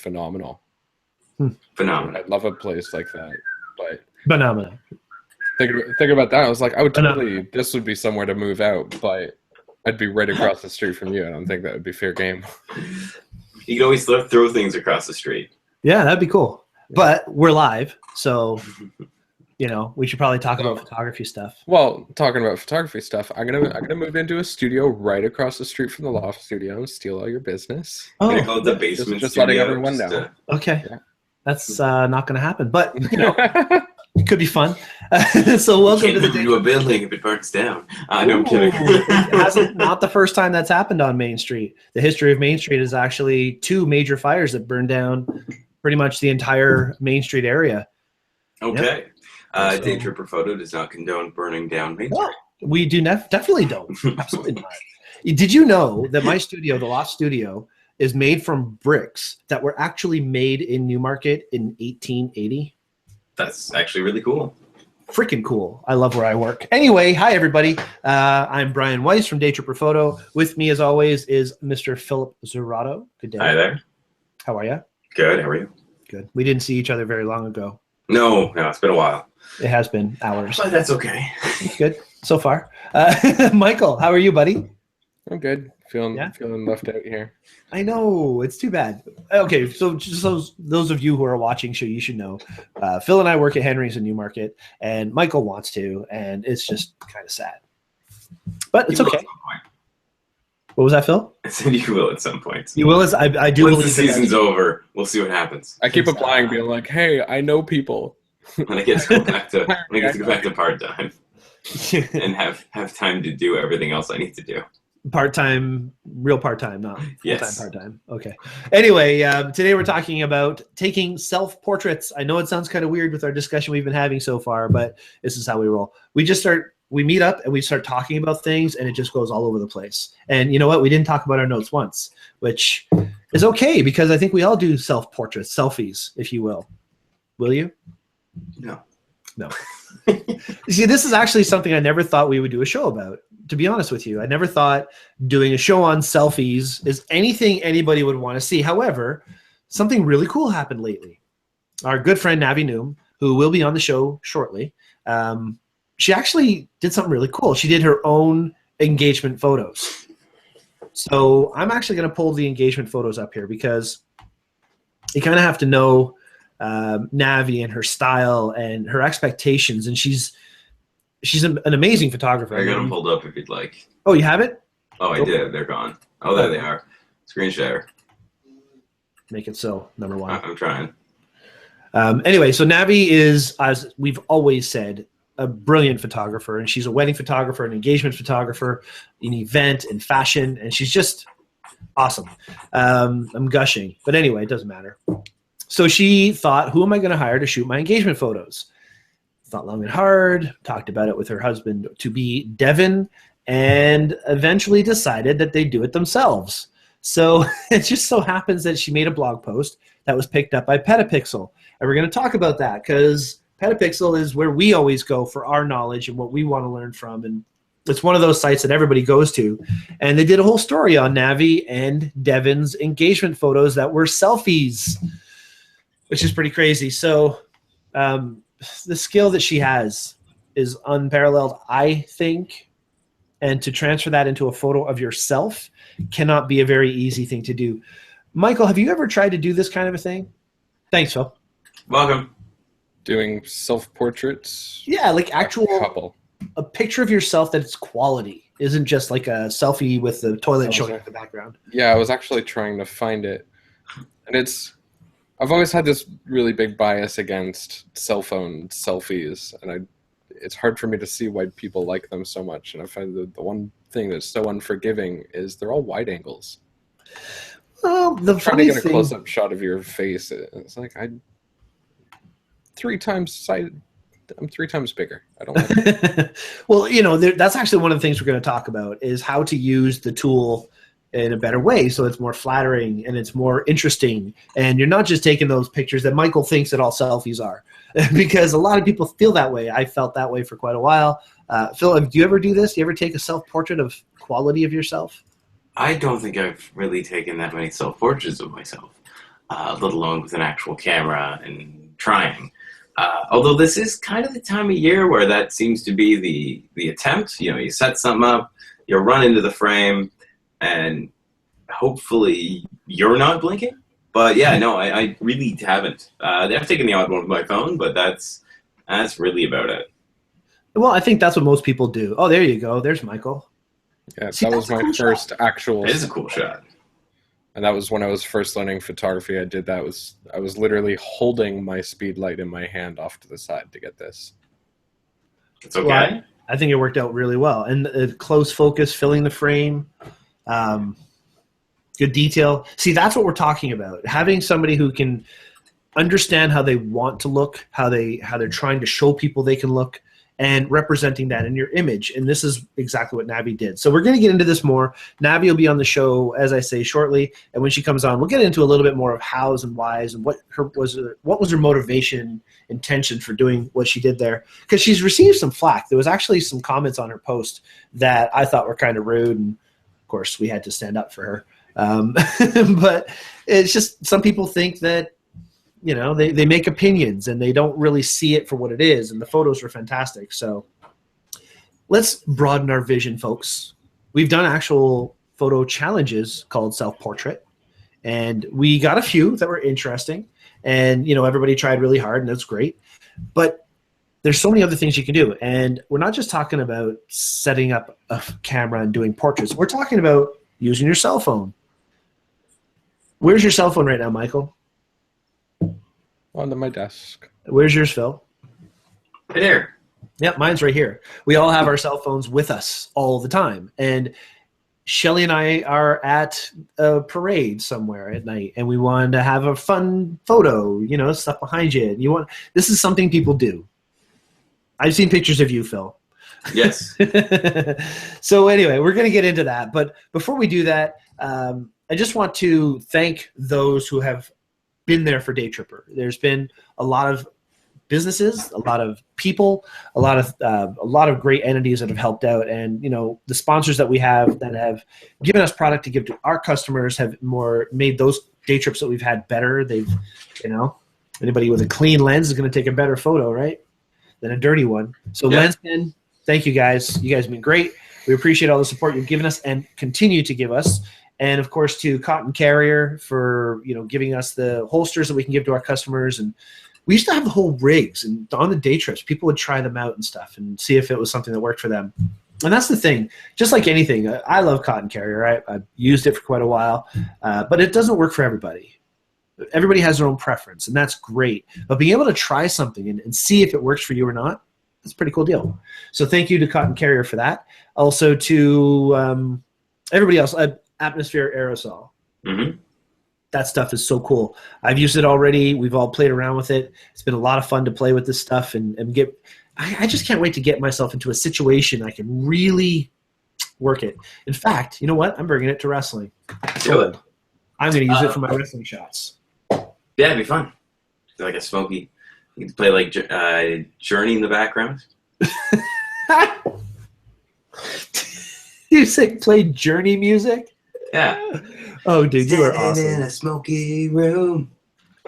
phenomenal. Phenomenal. I love a place like that. But Phenomenal. thinking about that, I was like, I would totally, this would be somewhere to move out, but I'd be right across the street from you. I don't think that would be fair game. You can always throw things across the street. Yeah, that'd be cool. But we're live, so you know we should probably talk about photography stuff. Well, talking about photography stuff, I'm gonna move into a studio right across the street from the loft studio and steal all your business. I'm gonna call it the basement. Just letting everyone know. Okay, that's not gonna happen, but you know. It could be fun. So welcome to the a building if it burns down. No, I'm kidding. Not the first time that's happened on Main Street. The history of Main Street is actually 2 major fires that burned down pretty much the entire Main Street area. Okay. Yep. Daytripper Photo does not condone burning down Main Street. No, we do definitely don't. Absolutely not. Did you know that my studio, the Loft Studio, is made from bricks that were actually made in Newmarket in 1880? That's actually really cool. Freaking cool. I love where I work. Anyway, hi, everybody. I'm Brian Weiss from Daytripper Photo. With me, as always, is Mr. Philip Zerato. Good day. Hi there. How are you? Good. How are you? Good. We didn't see each other very long ago. No, it's been a while. It has been hours. But that's okay. Good so far. Michael, how are you, buddy? I'm good. Feeling left out here. I know. It's too bad. Okay, so just those of you who are watching, you should know, Phil and I work at Henry's in Newmarket, and Michael wants to, and it's just kind of sad. But it's okay. What was that, Phil? I said you will at some point. You will. I do believe the season's over, we'll see what happens. I keep applying, being like, hey, I know people. When I get to go back to part-time and have time to do everything else I need to do. Part-time, real part-time, not full-time, Yes. part-time. Okay. Anyway, today we're talking about taking self-portraits. I know it sounds kind of weird with our discussion we've been having so far, but this is how we roll. We meet up and we start talking about things, and it just goes all over the place. And you know what? We didn't talk about our notes once, which is okay because I think we all do self-portraits, selfies, if you will. Will you? No. See, this is actually something I never thought we would do a show about. To be honest with you, I never thought doing a show on selfies is anything anybody would want to see. However, something really cool happened lately. Our good friend Nabi, who will be on the show shortly, she actually did something really cool. She did her own engagement photos. So I'm actually going to pull the engagement photos up here because you kind of have to know Navi and her style and her expectations, and she's an amazing photographer. I got them pulled up if you'd like. Oh, you have it? Oh, I did. They're gone. Oh, there they are. Screen share. Make it so, number one. I'm trying. Anyway, so Nabi is, as we've always said, a brilliant photographer, and she's a wedding photographer, an engagement photographer, an event and fashion, and she's just awesome. I'm gushing, but anyway, it doesn't matter. So she thought, who am I going to hire to shoot my engagement photos? Thought long and hard, talked about it with her husband to be Devin, and eventually decided that they'd do it themselves. So it just so happens that she made a blog post that was picked up by Petapixel. And we're going to talk about that because Petapixel is where we always go for our knowledge and what we want to learn from. And it's one of those sites that everybody goes to. And they did a whole story on Navi and Devin's engagement photos that were selfies, which is pretty crazy. So the skill that she has is unparalleled, I think. And to transfer that into a photo of yourself cannot be a very easy thing to do. Michael, have you ever tried to do this kind of a thing? Thanks, Phil. Welcome. Doing self-portraits? Yeah, like Couple. a picture of yourself that's quality. Isn't just like a selfie with the toilet showing in the background. Yeah, I was actually trying to find it. And I've always had this really big bias against cell phone selfies, and it's hard for me to see why people like them so much. And I find the one thing that's so unforgiving is they're all wide angles. Well, the trying to get a close-up shot of your face, it's like I'm 3 times bigger. I don't like it. Well, you know, that's actually one of the things we're going to talk about is how to use the tool in a better way so it's more flattering and it's more interesting. And you're not just taking those pictures that Michael thinks that all selfies are. Because a lot of people feel that way. I felt that way for quite a while. Phil, do you ever do this? Do you ever take a self-portrait of quality of yourself? I don't think I've really taken that many self-portraits of myself. let alone with an actual camera and trying. Although this is kind of the time of year where that seems to be the attempt. You know, you set something up, you run into the frame, and hopefully you're not blinking. But yeah, no, I really haven't. I've taken the odd one with my phone, but that's really about it. Well, I think that's what most people do. Oh, there you go. There's Michael. Yeah, See, that was my first actual. It is a cool shot. And that was when I was first learning photography. I did that. I was literally holding my speed light in my hand off to the side to get this. It's okay. Well, I think it worked out really well. And close focus, filling the frame, good detail. See, that's what we're talking about. Having somebody who can understand how they want to look, how they're trying to show people they can look, and representing that in your image. And this is exactly what Nabi did. So we're going to get into this more. Nabi will be on the show, as I say, shortly. And when she comes on, we'll get into a little bit more of hows and whys and what was her motivation, intention for doing what she did there. Because she's received some flack. There was actually some comments on her post that I thought were kind of rude. And, of course, we had to stand up for her. But it's just some people think that, you know, they make opinions and they don't really see it for what it is. And the photos were fantastic. So let's broaden our vision, folks. We've done actual photo challenges called self-portrait. And we got a few that were interesting. And, you know, everybody tried really hard and that's great. But there's so many other things you can do. And we're not just talking about setting up a camera and doing portraits. We're talking about using your cell phone. Where's your cell phone right now, Michael? Under my desk. Where's yours, Phil? Right here. Yep, mine's right here. We all have our cell phones with us all the time. And Shelly and I are at a parade somewhere at night, and we wanted to have a fun photo, you know, stuff behind you. This is something people do. I've seen pictures of you, Phil. Yes. So anyway, we're going to get into that. But before we do that, I just want to thank those who have been there for Daytripper. There's been a lot of businesses, a lot of people, a lot of great entities that have helped out, and you know the sponsors that we have that have given us product to give to our customers have made those day trips that we've had better. They've, you know, anybody with a clean lens is going to take a better photo, right, than a dirty one. So yeah. Lensman, thank you guys. You guys have been great. We appreciate all the support you've given us and continue to give us. And of course to Cotton Carrier for, you know, giving us the holsters that we can give to our customers. And we used to have the whole rigs, and on the day trips, people would try them out and stuff and see if it was something that worked for them. And that's the thing. Just like anything, I love Cotton Carrier. I've used it for quite a while, but it doesn't work for everybody. Everybody has their own preference, and that's great. But being able to try something and see if it works for you or not, that's a pretty cool deal. So thank you to Cotton Carrier for that. Also to everybody else. Atmosphere aerosol. Mm-hmm. That stuff is so cool. I've used it already. We've all played around with it. It's been a lot of fun to play with this stuff and get. I just can't wait to get myself into a situation I can really work it. In fact, you know what? I'm bringing it to wrestling. Good. I'm going to use it for my wrestling shots. Yeah, it'd be fun. Like a smoky. You can play like Journey in the background. You say play Journey music? Yeah. Oh, dude, you are awesome. In a smoky room.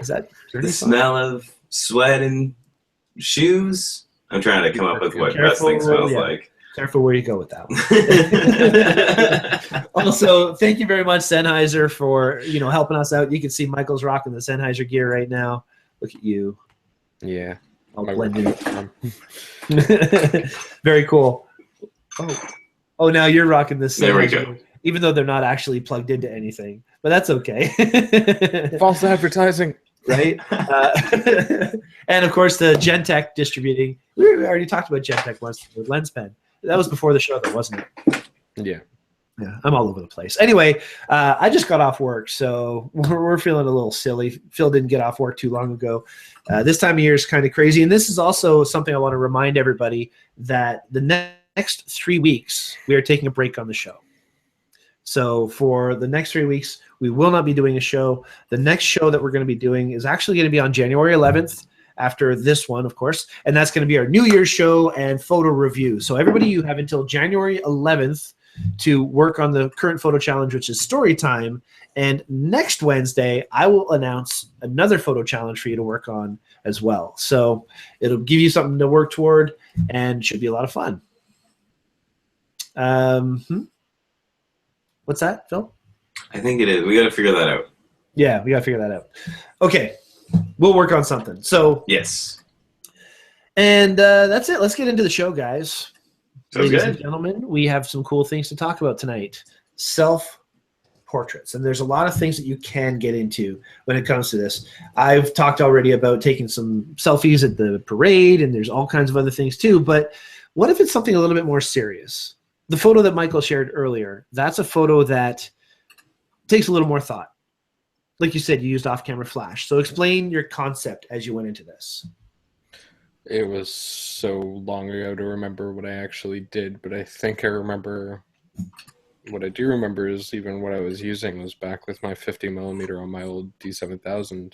Is that Journey? The smell of sweat and shoes. I'm trying to come up with what wrestling smells like. Careful where you go with that one. Also, thank you very much, Sennheiser, for helping us out. You can see Michael's rocking the Sennheiser gear right now. Look at you. Yeah. I'll blend it. Very cool. Oh, now you're rocking this. There we go. Even though they're not actually plugged into anything, but that's okay. False advertising, right? And of course, the Gentech distributing. We already talked about Gentech once with LensPen. That was before the show, though, wasn't it? Yeah. Yeah, I'm all over the place. Anyway, I just got off work, so we're feeling a little silly. Phil didn't get off work too long ago. This time of year is kind of crazy, and this is also something I want to remind everybody that the next 3 weeks, we are taking a break on the show. So for the next 3 weeks, we will not be doing a show. The next show that we're going to be doing is actually going to be on January 11th, after this one, of course, and that's going to be our New Year's show and photo review. So everybody, you have until January 11th to work on the current photo challenge, which is story time. And next Wednesday, I will announce another photo challenge for you to work on as well. So it'll give you something to work toward and should be a lot of fun. What's that, Phil? I think it is. We got to figure that out. Yeah, we got to figure that out. Okay, we'll work on something. So yes. And that's it. Let's get into the show, guys. Sounds Ladies good. and gentlemen, we have some cool things to talk about tonight. Self-portraits. And there's a lot of things that you can get into when it comes to this. I've talked already about taking some selfies at the parade, and there's all kinds of other things too. But what if it's something a little bit more serious? The photo that Michael shared earlier, that's a photo that takes a little more thought. Like you said, you used off-camera flash. So explain your concept as you went into this. It was so long ago to remember what I actually did, but I think I remember. What I do remember is even what I was using was back with my 50mm on my old D7000,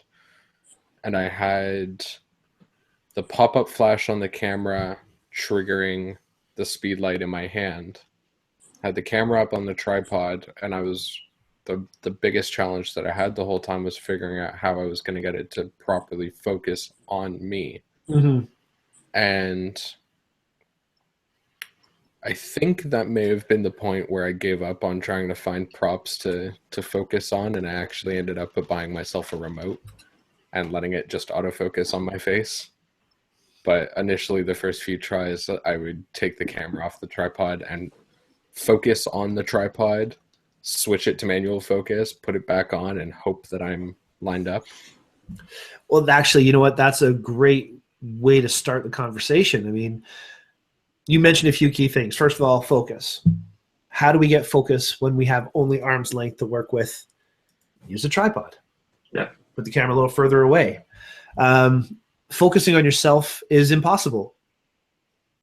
and I had the pop-up flash on the camera triggering the speed light in my hand. I had the camera up on the tripod, and I was the biggest challenge that I had the whole time was figuring out how I was going to get it to properly focus on me. Mm-hmm. And I think that may have been the point where I gave up on trying to find props to focus on, and I actually ended up buying myself a remote and letting it just autofocus on my face. But initially, the first few tries, I would take the camera off the tripod and focus on the tripod, switch it to manual focus, put it back on, and hope that I'm lined up. Well, actually, you know what? That's a great way to start the conversation. I mean, you mentioned a few key things. First of all, focus. How do we get focus when we have only arm's length to work with? Use a tripod. Yeah. Put the camera a little further away. Focusing on yourself is impossible.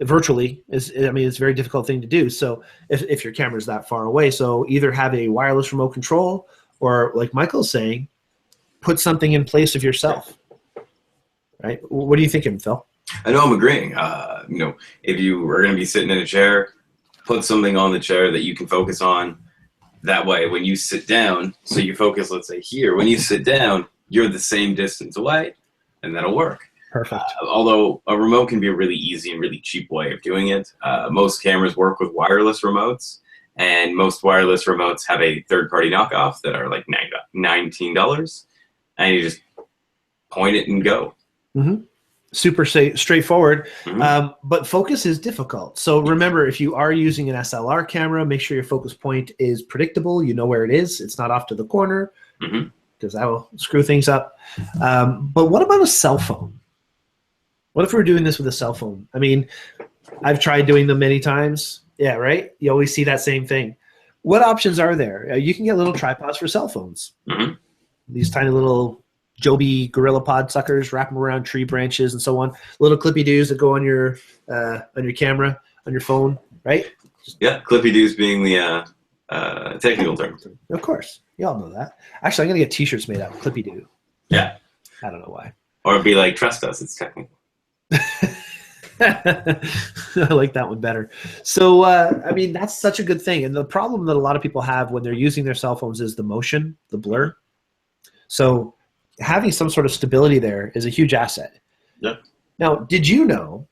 Virtually, it's a very difficult thing to do. So if your camera is that far away, so either have a wireless remote control or, like Michael's saying, put something in place of yourself. Right? What are you thinking, Phil? I know I'm agreeing. If you are going to be sitting in a chair, put something on the chair that you can focus on. That way, when you sit down, so you focus, let's say here, when you sit down, you're the same distance away, and that'll work. Perfect. Although a remote can be a really easy and really cheap way of doing it. Most cameras work with wireless remotes, and most wireless remotes have a third-party knockoff that are like $19, and you just point it and go. Mm-hmm. Super straightforward, Mm-hmm. but focus is difficult. So remember, if you are using an SLR camera, make sure your focus point is predictable. You know where it is. It's not off to the corner, because that will screw things up. But what about a cell phone? What if we were doing this with a cell phone? I mean, I've tried doing them many times. Yeah, right? You always see that same thing. What options are there? You can get little tripods for cell phones. Mm-hmm. These tiny little Joby Gorilla Pod suckers, wrap them around tree branches and so on. Little clippy doos that go on your camera, on your phone, right? Yeah, clippy doos being the technical term. Of course. You all know that. Actually, I'm going to get t-shirts made out of clippy doo. Yeah. I don't know why. Or it'd be like, trust us, it's technical. I like that one better. So, that's such a good thing. And the problem that a lot of people have when they're using their cell phones is the motion, the blur. So having some sort of stability there is a huge asset. Yeah. Now, did you know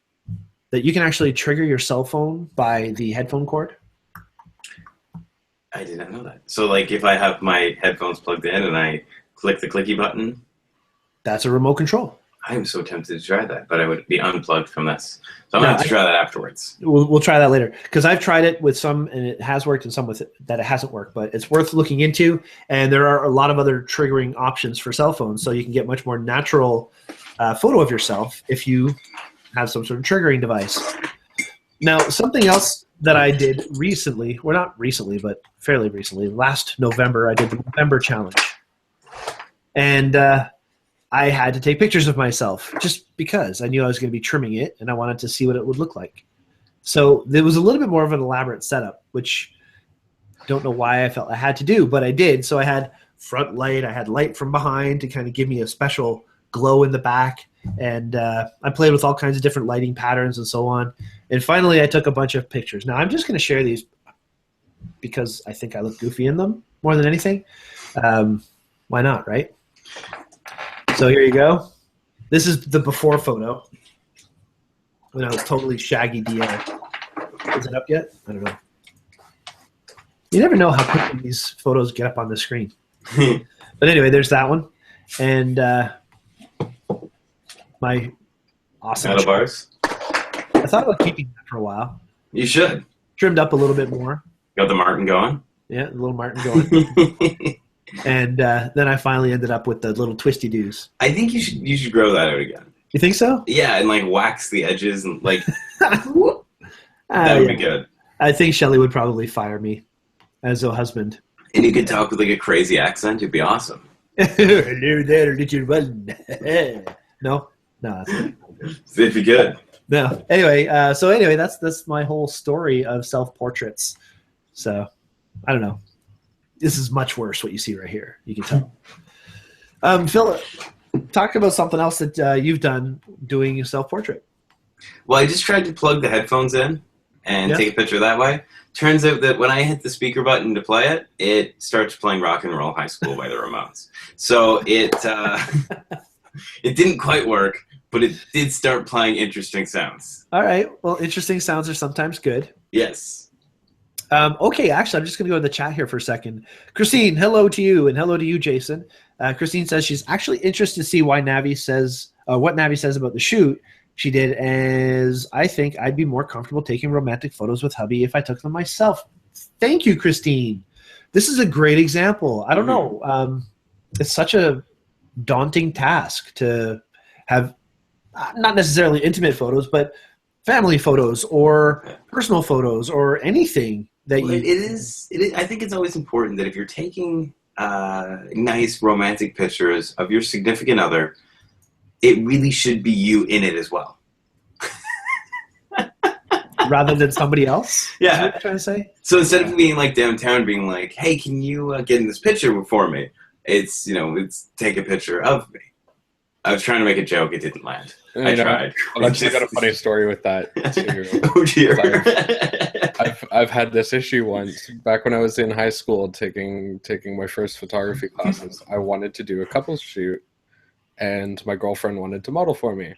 that you can actually trigger your cell phone by the headphone cord? I did not know that. So, like, if I have my headphones plugged in and I click the clicky button, that's a remote control. I am so tempted to try that, but I would be unplugged from this. So I'm going to have to try that afterwards. We'll try that later, because I've tried it with some, and it has worked, and some with it that it hasn't worked. But it's worth looking into, and there are a lot of other triggering options for cell phones, so you can get much more natural photo of yourself if you have some sort of triggering device. Now, something else that I did recently, well, not recently, but fairly recently, last November, I did the November challenge. And I had to take pictures of myself just because I knew I was going to be trimming it and I wanted to see what it would look like. So there was a little bit more of an elaborate setup, which I don't know why I felt I had to do, but I did. So I had front light, I had light from behind to kind of give me a special glow in the back. And I played with all kinds of different lighting patterns and so on. And finally, I took a bunch of pictures. Now, I'm just going to share these because I think I look goofy in them more than anything. Why not, right? So here you go. This is the before photo when I was totally shaggy DL. Is it up yet? I don't know. You never know how quickly these photos get up on the screen. But anyway, there's that one. And my awesome handlebars. I thought about keeping that for a while. You should. Trimmed up a little bit more. Got the Martin going. Yeah, the little Martin going. And then I finally ended up with the little twisty doos. I think you should grow that out again. You think so? Yeah, and like wax the edges and like that would be good. I think Shelley would probably fire me as a husband. And you could talk with like a crazy accent. It'd be awesome. Hello there, little one. No, that's not good. It'd be good. No. Anyway, that's my whole story of self-portraits. So, I don't know. This is much worse what you see right here. You can tell. Phil, talk about something else that you've done doing a self-portrait. Well, I just tried to plug the headphones in and take a picture that way. Turns out that when I hit the speaker button to play it, it starts playing Rock and Roll High School by the Ramones. So it didn't quite work, but it did start playing interesting sounds. All right. Well, interesting sounds are sometimes good. Yes. Okay, actually, I'm just going to go to the chat here for a second. Christine, hello to you, and hello to you, Jason. Christine says she's actually interested to see why Nabi says what Nabi says about the shoot she did, as I think I'd be more comfortable taking romantic photos with hubby if I took them myself. Thank you, Christine. This is a great example. I don't know. It's such a daunting task to have not necessarily intimate photos, but family photos or personal photos or anything that It is. I think it's always important that if you're taking nice romantic pictures of your significant other, it really should be you in it as well. rather than somebody else? Yeah. Is what you're trying to say? So instead of being like downtown being like, hey, can you get in this picture for me? It's take a picture of me. I was trying to make a joke. It didn't land. I tried. I've actually got a funny story with that too. Oh dear. I've had this issue once back when I was in high school taking my first photography classes. I wanted to do a couples shoot, and my girlfriend wanted to model for me,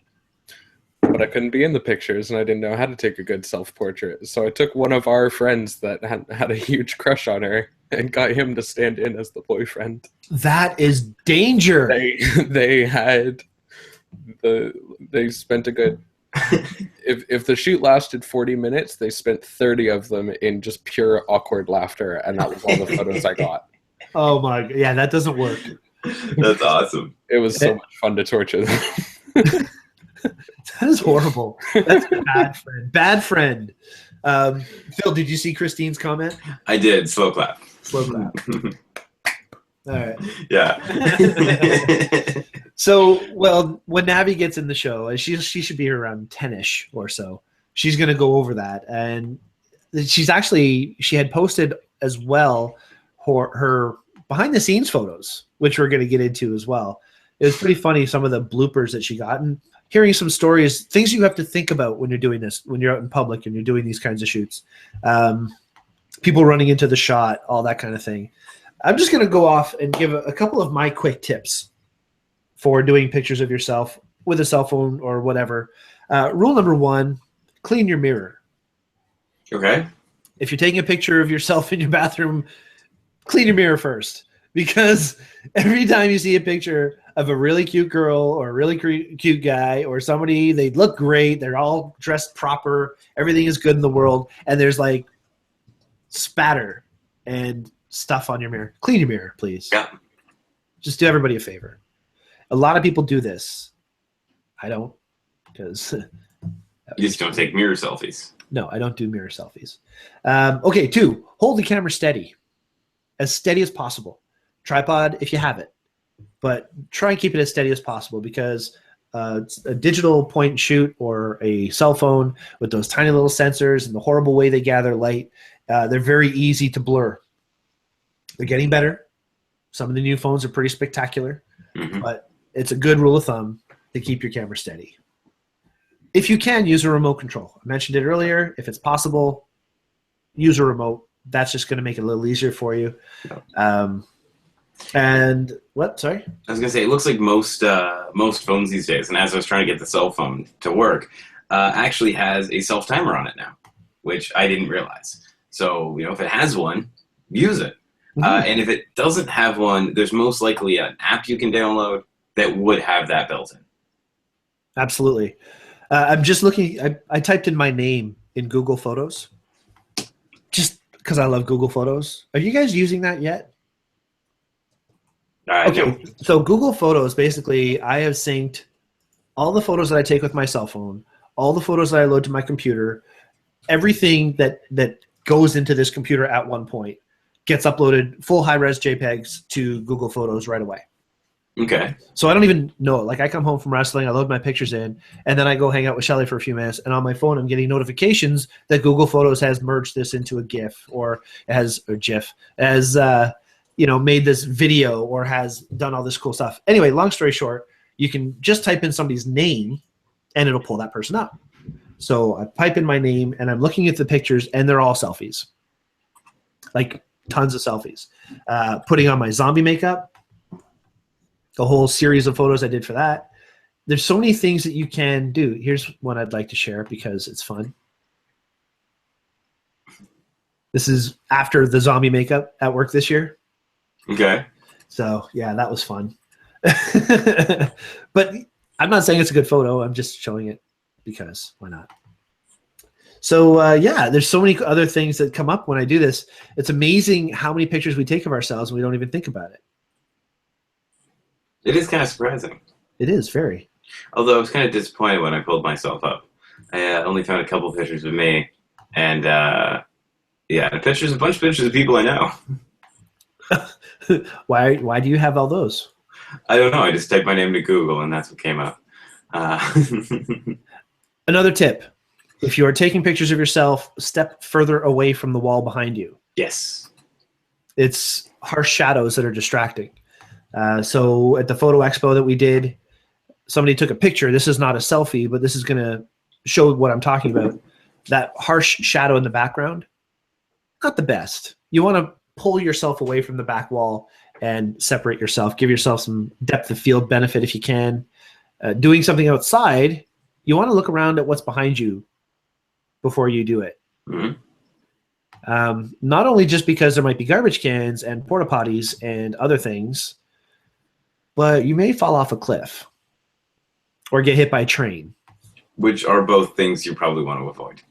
but I couldn't be in the pictures, and I didn't know how to take a good self-portrait. So I took one of our friends that had a huge crush on her and got him to stand in as the boyfriend. That is danger. They spent a good if the shoot lasted 40 minutes, they spent 30 of them in just pure awkward laughter, and that was all the photos I got. Oh my god, yeah, that doesn't work. That's awesome. It was so much fun to torture them. That is horrible. That's a bad friend. Bad friend. Phil, did you see Christine's comment? I did. Slow clap. Slow clap. All right. Yeah. So, well, when Nabi gets in the show, she should be around 10-ish or so. She's going to go over that. And she had posted as well her behind-the-scenes photos, which we're going to get into as well. It was pretty funny, some of the bloopers that she got. And hearing some stories, things you have to think about when you're doing this, when you're out in public and you're doing these kinds of shoots. People running into the shot, all that kind of thing. I'm just going to go off and give a couple of my quick tips for doing pictures of yourself with a cell phone or whatever. Rule number 1, clean your mirror. Okay. If you're taking a picture of yourself in your bathroom, clean your mirror first. Because every time you see a picture of a really cute girl or a really cute guy or somebody, they look great, they're all dressed proper, everything is good in the world, and there's like spatter and stuff on your mirror. Clean your mirror, please. Yeah. Just do everybody a favor. A lot of people do this. I don't, because you just don't take mirror selfies. No, I don't do mirror selfies. Okay, 2, hold the camera steady as possible. Tripod if you have it, but try and keep it as steady as possible, because a digital point and shoot or a cell phone with those tiny little sensors and the horrible way they gather light, they're very easy to blur. They're getting better. Some of the new phones are pretty spectacular, but it's a good rule of thumb to keep your camera steady. If you can, use a remote control. I mentioned it earlier. If it's possible, use a remote. that's just going to make it a little easier for you. And what? Sorry? I was going to say, it looks like most phones these days, and as I was trying to get the cell phone to work, actually has a self-timer on it now, which I didn't realize. So, if it has one, use it. And if it doesn't have one, there's most likely an app you can download that would have that built in. Absolutely. I'm just looking. I typed in my name in Google Photos just because I love Google Photos. Are you guys using that yet? Okay. No. So Google Photos, basically, I have synced all the photos that I take with my cell phone, all the photos that I load to my computer, everything that goes into this computer at one point gets uploaded full high-res JPEGs to Google Photos right away. Okay. So I don't even know it. Like I come home from wrestling, I load my pictures in, and then I go hang out with Shelly for a few minutes, and on my phone I'm getting notifications that Google Photos has merged this into a GIF or GIF, has made this video or has done all this cool stuff. Anyway, long story short, you can just type in somebody's name and it'll pull that person up. So I type in my name and I'm looking at the pictures and they're all selfies. Like tons of selfies. Putting on my zombie makeup, the whole series of photos I did for that. There's so many things that you can do. Here's one I'd like to share because it's fun. This is after the zombie makeup at work this year. Okay. So, yeah, that was fun. But I'm not saying it's a good photo. I'm just showing it because why not? So, there's so many other things that come up when I do this. It's amazing how many pictures we take of ourselves and we don't even think about it. It is kind of surprising. It is, very. Although I was kind of disappointed when I pulled myself up. I only found a couple pictures of me. And, a bunch of pictures of people I know. Why do you have all those? I don't know. I just typed my name to Google, and that's what came up. Another tip. If you are taking pictures of yourself, step further away from the wall behind you. Yes. It's harsh shadows that are distracting. So at the photo expo that we did, somebody took a picture. This is not a selfie, but this is going to show what I'm talking about. That harsh shadow in the background, not the best. You want to pull yourself away from the back wall and separate yourself. Give yourself some depth of field benefit if you can. Doing something outside, you want to look around at what's behind you before you do it. Mm-hmm. Not only just because there might be garbage cans and porta potties and other things, but you may fall off a cliff or get hit by a train. Which are both things you probably want to avoid.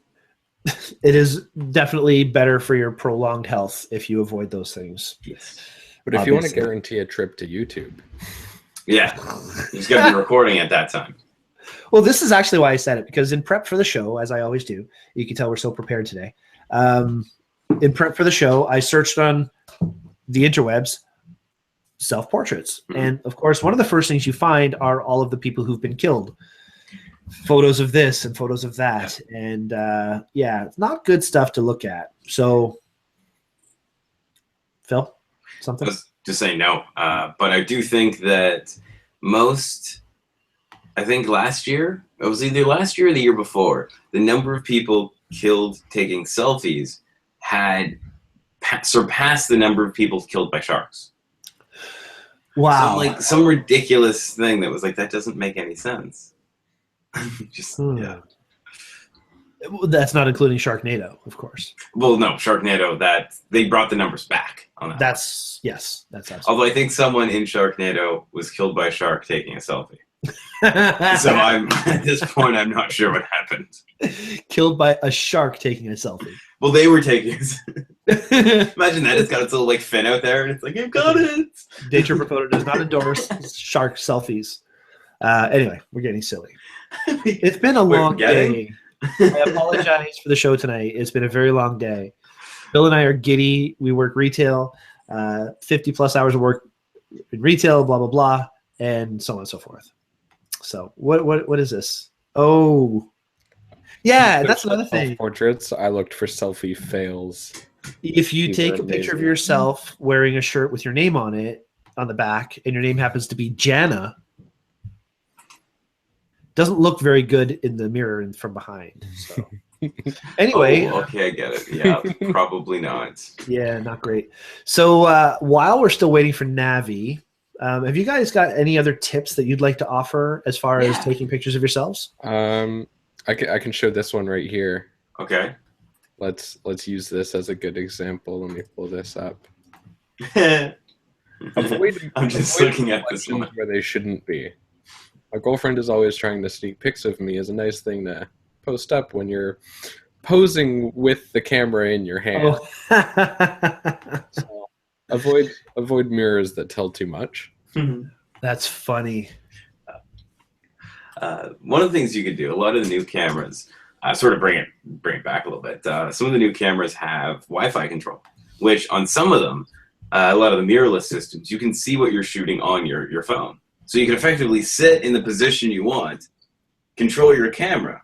It is definitely better for your prolonged health if you avoid those things. Yes. But if you want to guarantee a trip to YouTube. Yeah. You just got to be recording at that time. Well, this is actually why I said it, because in prep for the show, as I always do, you can tell we're so prepared today. In prep for the show, I searched on the interwebs self-portraits. Mm-hmm. And, of course, one of the first things you find are all of the people who've been killed. Photos of this and photos of that. And, it's not good stuff to look at. So, Phil, something? I was just saying no. But I do think that last year, it was either last year or the year before, the number of people killed taking selfies had surpassed the number of people killed by sharks. Wow. Some ridiculous thing that was like, that doesn't make any sense. Yeah. That's not including Sharknado, of course. Well, no, Sharknado, they brought the numbers back on that. That's absolutely. Although I think someone in Sharknado was killed by a shark taking a selfie. So at this point, I'm not sure what happened. Killed by a shark taking a selfie. Well, they were taking Imagine that. It's got its little fin out there, and it's like, I've got it. Daytripper Photo does not endorse shark selfies. Anyway, we're getting silly. It's been a long day. I apologize for the show tonight. It's been a very long day. Bill and I are giddy. We work retail, 50 plus hours of work in retail, blah, blah, blah, and so on and so forth. So what is this? Oh, yeah, that's another thing. Portraits. I looked for Selfie Fails. If you take a picture of yourself wearing a shirt with your name on it on the back, and your name happens to be Jana, doesn't look very good in the mirror and from behind. So Anyway. Oh, okay, I get it. Yeah, probably not. Yeah, not great. So while we're still waiting for Navi, have you guys got any other tips that you'd like to offer as far as taking pictures of yourselves? I can show this one right here. Okay. Let's use this as a good example. Let me pull this up. I'm just looking at this one where they shouldn't be. My girlfriend is always trying to sneak pics of me as a nice thing to post up when you're posing with the camera in your hand. Oh. So avoid mirrors that tell too much. That's funny. One of the things you could do, a lot of the new cameras, sort of bring it back a little bit. Some of the new cameras have Wi-Fi control, which on some of them, a lot of the mirrorless systems, you can see what you're shooting on your phone. So you can effectively sit in the position you want, control your camera,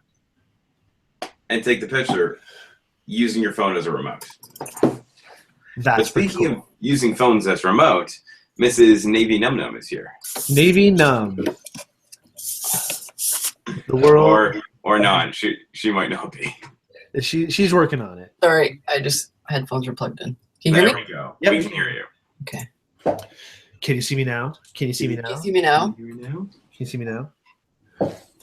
and take the picture using your phone as a remote. That's but speaking cool. of using phones as remote, Mrs. Navy Num Num is here. Navy Num. The world, or not. She might not be. She's working on it. Sorry, my headphones were plugged in. Can you hear me? There we go. Yep. We can hear you. Okay. Can you see me now? Can you see me now? Can you see me now? Can you see me now?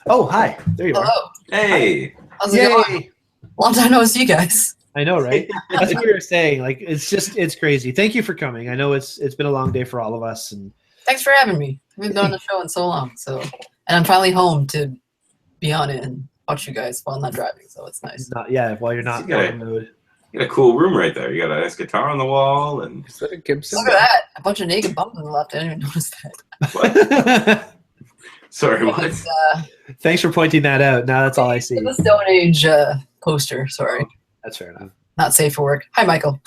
Oh, hi. There you are. Hello. Hey. How's it going? Long time no see, guys. I know, right? That's what we were saying. Like, it's crazy. Thank you for coming. I know it's been a long day for all of us, and Thanks for having me. We've been on the show in so long, and I'm finally home to be on it and watch you guys while I'm not driving, so it's nice. While you're not You got on the mood. You got a cool room right there. You got a nice guitar on the wall, and Is that a Gibson? Look at that! A bunch of naked bums on the left. I didn't even notice that. what? Sorry, what? It's, Thanks for pointing that out. Now that's all I see. the Stone Age poster. Sorry, That's fair enough. not safe for work. Hi, Michael.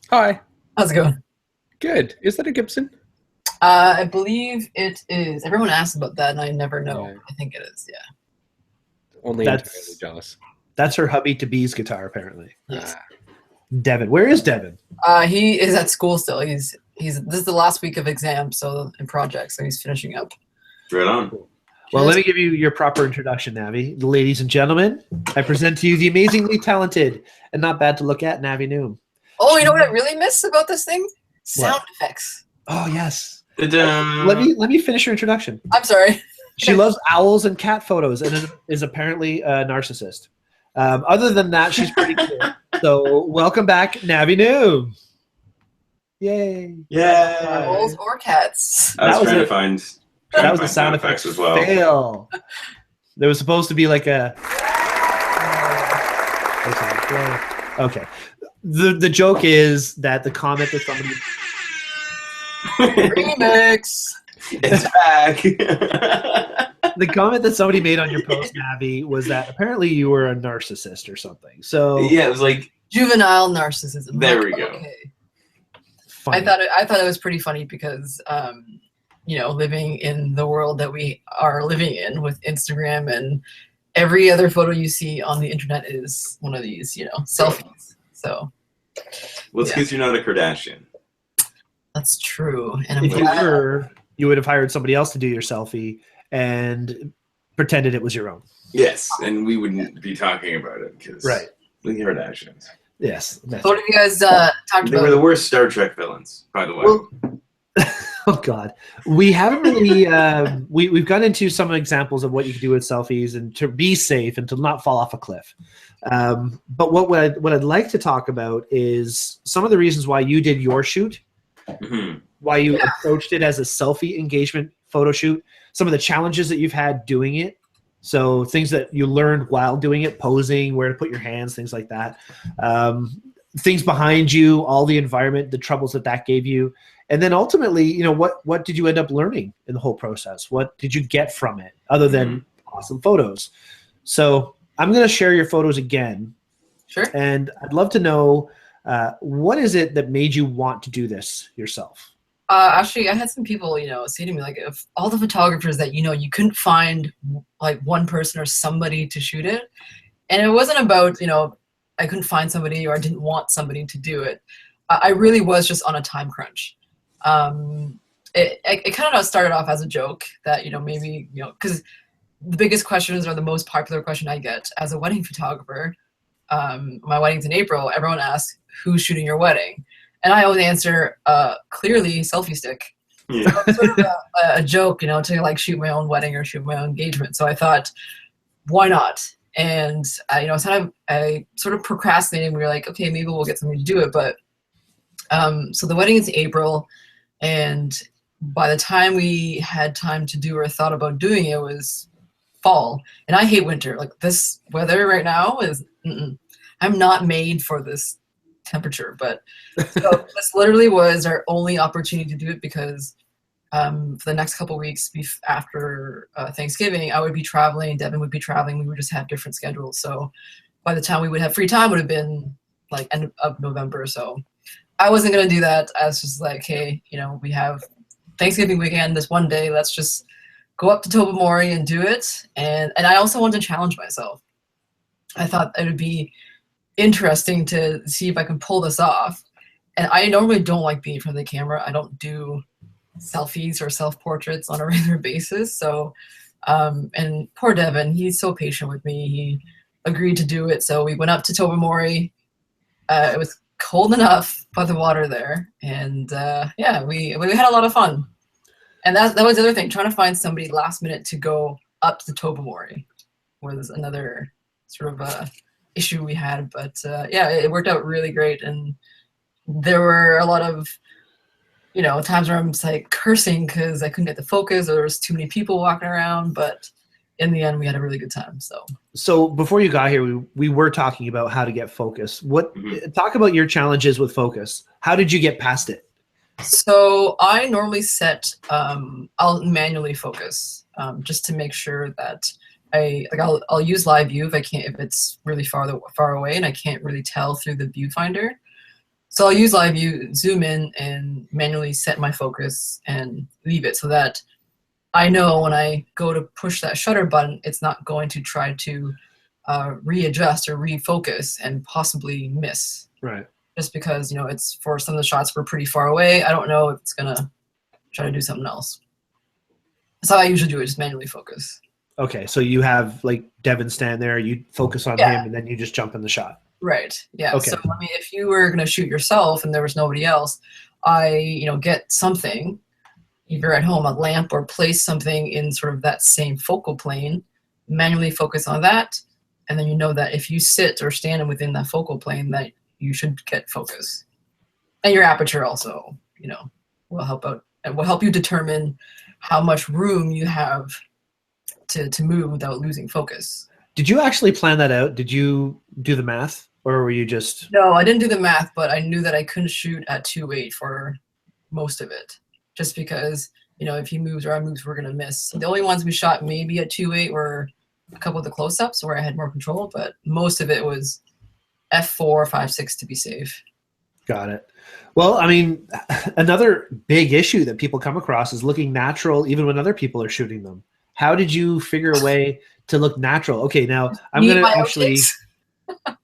Hi. How's it going? Good. Is that a Gibson? I believe it is. Everyone asks about that, and I never know. Yeah. I think it is. Yeah. Only That's- entirely jealous. That's her hubby to be's guitar, apparently. Yes. Devin. Where is Devin? He is at school still. He's. This is the last week of exams, and projects, so he's finishing up. Right on. Well, let me give you your proper introduction, Navi. Ladies and gentlemen, I present to you the amazingly talented and not bad to look at Navi Noom. Oh, you know what I really miss about this thing? Sound effects. Oh, yes. Ta-da. Let me finish your introduction. I'm sorry. She loves owls and cat photos and is apparently a narcissist. Other than that, she's pretty cool. So welcome back, Navi Noom. Yay. Yeah. Owls or cats. I was That was trying a- to find. That was the sound effects as well. fail. There was supposed to be like a... Okay. The joke is that the comment that somebody... Remix. It's back. The comment that somebody made on your post, Navi, was that apparently you were a narcissist or something. So Yeah, it was like Juvenile narcissism. There we go. Okay. funny. I thought it was pretty funny because living in the world that we are living in with Instagram and every other photo you see on the internet is one of these, selfies. So well, it's because you're not a Kardashian. that's true. And I'm If you glad. were, you would have hired somebody else to do your selfie and pretended it was your own. Yes, and we wouldn't be talking about it because Right. the Kardashians. Yes. So what have you guys talked They were about? the worst Star Trek villains, by the way. Well, oh God, we haven't really. We've got into some examples of what you can do with selfies and to be safe and to not fall off a cliff. But what I'd like to talk about is some of the reasons why you did your shoot, Mhm. why you approached it as a selfie engagement photo shoot, some of the challenges that you've had doing it. So things that you learned while doing it, posing, where to put your hands, things like that. Things behind you, all the environment, the troubles that gave you. And then ultimately, what did you end up learning in the whole process? What did you get from it other than awesome photos? So I'm going to share your photos again. Sure. And I'd love to know, what is it that made you want to do this yourself? Actually, I had some people, say to me, like, if all the photographers that you couldn't find like one person or somebody to shoot it, and it wasn't about I couldn't find somebody or I didn't want somebody to do it. I really was just on a time crunch. It kind of started off as a joke that maybe because the biggest questions or the most popular question I get as a wedding photographer my wedding's in April, everyone asks, who's shooting your wedding? And I always answer, clearly selfie stick. Yeah. So it's sort of a joke, to like shoot my own wedding or shoot my own engagement. So I thought, why not? And I sort of procrastinated. We were like, okay, maybe we'll get somebody to do it. But so the wedding is in April, and by the time we had time to do or thought about doing it, it was fall. And I hate winter. Like this weather right now is, I'm not made for this temperature. But so this literally was our only opportunity to do it, because for the next couple of weeks after Thanksgiving, I would be traveling, Devin would be traveling. We would just have different schedules. So by the time we would have free time, would have been like end of November. So I wasn't going to do that. I was just like, hey, we have Thanksgiving weekend this one day. Let's just go up to Tobermory and do it. And I also wanted to challenge myself. I thought it would be interesting to see if I can pull this off. And I normally don't like being in front of the camera. I don't do selfies or self-portraits on a regular basis. So, and poor Devin, he's so patient with me. He agreed to do it. So we went up to Tobermory. It was cold enough by the water there. And yeah, we had a lot of fun. And that was the other thing, trying to find somebody last minute to go up to Tobermory was another sort of issue we had. But yeah, it worked out really great. And there were a lot of times where I'm just like cursing because I couldn't get the focus, or there was too many people walking around, but in the end we had a really good time. So before you got here, we were talking about how to get focus. Talk about your challenges with focus. How did you get past it? So I normally set, I'll manually focus just to make sure that I'll use live view if it's really far away and I can't really tell through the viewfinder. So I'll use live view, zoom in, and manually set my focus and leave it so that I know when I go to push that shutter button, it's not going to try to readjust or refocus and possibly miss. Right. Just because, it's for some of the shots were pretty far away. I don't know if it's going to try to do something else. That's how I usually do it, just manually focus. Okay, so you have like Devin stand there, you focus on him, and then you just jump in the shot. Right. Yeah. Okay. So if you were going to shoot yourself and there was nobody else, I get something, either at home, a lamp, or place something in sort of that same focal plane, manually focus on that, and then that if you sit or stand within that focal plane, that you should get focus. And your aperture also, will help out and will help you determine how much room you have to move without losing focus. Did you actually plan that out? Did you do the math? Or were you just... No, I didn't do the math, but I knew that I couldn't shoot at 2.8 for most of it. Just because, if he moves or I moves, we're going to miss. The only ones we shot maybe at 2.8 were a couple of the close-ups where I had more control, but most of it was f4, 5.6 to be safe. Got it. Well, I mean, another big issue that people come across is looking natural even when other people are shooting them. How did you figure a way to look natural? Okay, now I'm going to actually...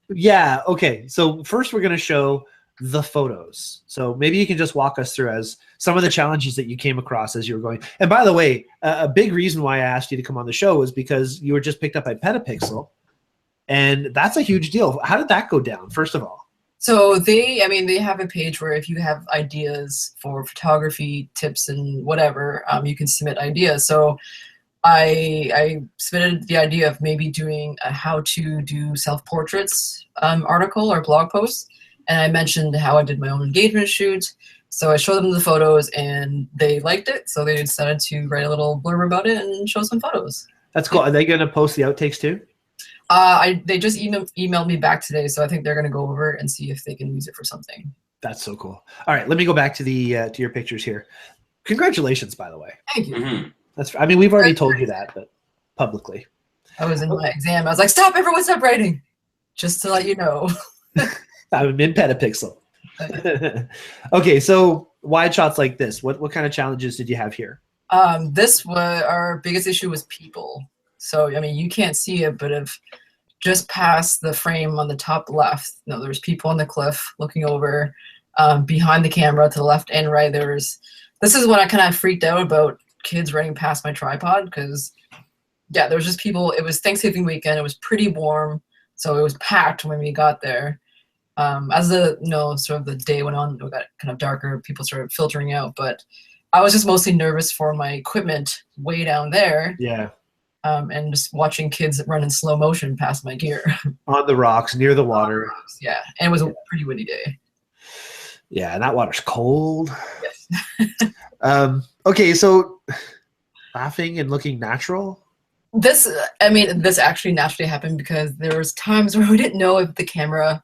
Yeah, okay. So first we're going to show the photos. So maybe you can just walk us through as some of the challenges that you came across as you were going. And by the way, a big reason why I asked you to come on the show was because you were just picked up by Petapixel, and that's a huge deal. How did that go down, first of all? So they have a page where if you have ideas for photography tips and whatever, you can submit ideas. So I submitted the idea of maybe doing a how to do self-portraits article or blog post. And I mentioned how I did my own engagement shoot. So I showed them the photos and they liked it. So they decided to write a little blurb about it and show some photos. That's cool. Are they going to post the outtakes too? They just emailed me back today. So I think they're going to go over and see if they can use it for something. That's so cool. All right, let me go back to to your pictures here. Congratulations, by the way. Thank you. Mm-hmm. We've already told you that, but publicly. I was in my exam. I was like, stop, everyone stop writing. Just to let you know. I'm in Petapixel. Okay, so wide shots like this. What kind of challenges did you have here? This was our biggest issue was people. So, you can't see it, but if just past the frame on the top left, there's people on the cliff looking over, behind the camera to the left and right. This is when I kind of freaked out about kids running past my tripod because, yeah, there was just people. It was Thanksgiving weekend. It was pretty warm. So it was packed when we got there. As the sort of the day went on, it got kind of darker. People started filtering out, but I was just mostly nervous for my equipment way down there. Yeah. And just watching kids run in slow motion past my gear. On the rocks, near the water. Yeah, and it was a pretty windy day. Yeah, and that water's cold. Yes. Okay, so laughing and looking natural. This actually naturally happened because there was times where we didn't know if the camera